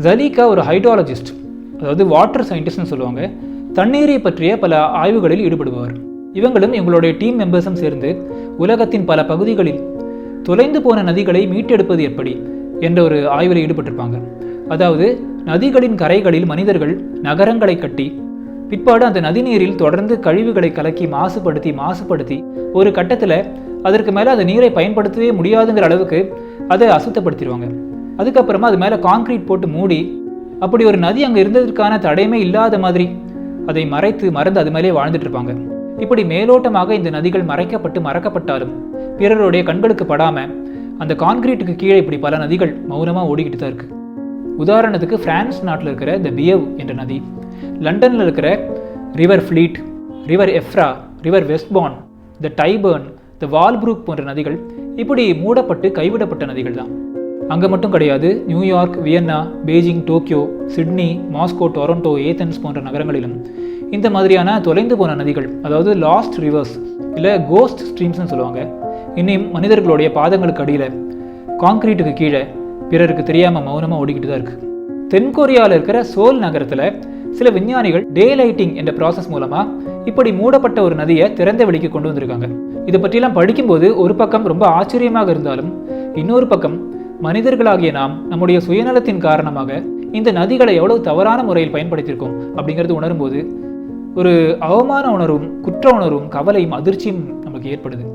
ஜலீகா ஒரு ஹைட்ராலஜிஸ்ட், அதாவது வாட்டர் சயின்டிஸ்ட்னு சொல்லுவாங்க. தண்ணீரை பற்றிய பல ஆய்வுகளில் ஈடுபடுபவர். இவங்களும் இவங்களுடைய டீம் மெம்பர்ஸும் சேர்ந்து உலகத்தின் பல பகுதிகளில் தொலைந்து போன நதிகளை மீட்டெடுப்பது எப்படி என்ற ஒரு ஆய்வில் ஈடுபட்டிருப்பாங்க. அதாவது நதிகளின் கரைகளில் மனிதர்கள் நகரங்களை கட்டி பிற்பாடு அந்த நதிநீரில் தொடர்ந்து கழிவுகளை கலக்கி மாசுபடுத்தி ஒரு கட்டத்தில் அதற்கு மேலே அந்த நீரை பயன்படுத்தவே முடியாதுங்கிற அளவுக்கு அதை அசுத்தப்படுத்திடுவாங்க. அதுக்கப்புறமா அது மேலே கான்கிரீட் போட்டு மூடி அப்படி ஒரு நதி அங்கே இருந்ததற்கான தடையுமே இல்லாத மாதிரி அதை மறந்து அது மேலே வாழ்ந்துட்டு இருப்பாங்க. இப்படி மேலோட்டமாக இந்த நதிகள் மறக்கப்பட்டாலும் பிறருடைய கண்களுக்கு படாமல் அந்த கான்கிரீட்டுக்கு கீழே இப்படி பல நதிகள் மௌனமாக ஓடிக்கிட்டு தான் இருக்குது. உதாரணத்துக்கு பிரான்ஸ் நாட்டில் இருக்கிற த பியவ் என்ற நதி, லண்டனில் இருக்கிற ரிவர் ஃப்ளீட், ரிவர் எஃப்ரா, ரிவர் வெஸ்ட்பார்ன், த டைபர்ன், த வால்ப்ரூக் போன்ற நதிகள் இப்படி மூடப்பட்டு கைவிடப்பட்ட நதிகள் தான். அங்கே மட்டும் கிடையாது, New York, Vienna, Beijing, Tokyo, Sydney, Moscow, Toronto, Athens போன்ற நகரங்களிலும் இந்த மாதிரியான தொலைந்து போன நதிகள், அதாவது லாஸ்ட் ரிவர்ஸ் இல்லை கோஸ்ட் ஸ்ட்ரீம்ஸ்னு சொல்லுவாங்க, இன்னும் மனிதர்களுடைய பாதங்களுக்கு அடியில் கான்கிரீட்டுக்கு கீழே பிறருக்கு தெரியாமல் மௌனமாக ஓடிக்கிட்டு தான் இருக்குது. தென்கொரியாவில் இருக்கிற சோல் நகரத்தில் சில விஞ்ஞானிகள் டே லைட்டிங் என்ற ப்ராசஸ் மூலமாக இப்படி மூடப்பட்ட ஒரு நதியை திறந்த வெளிக்கு கொண்டு வந்திருக்காங்க. இதை பற்றியெல்லாம் படிக்கும்போது ஒரு பக்கம் ரொம்ப ஆச்சரியமாக இருந்தாலும் இன்னொரு பக்கம் மனிதர்களாகிய நாம் நம்முடைய சுயநலத்தின் காரணமாக இந்த நதிகளை எவ்வளவு தவறான முறையில் பயன்படுத்தியிருக்கோம் அப்படிங்கிறது உணரும்போது ஒரு அவமான உணர்வும், குற்ற உணர்வும், கவலையும், அதிர்ச்சியும் நமக்கு ஏற்படுது.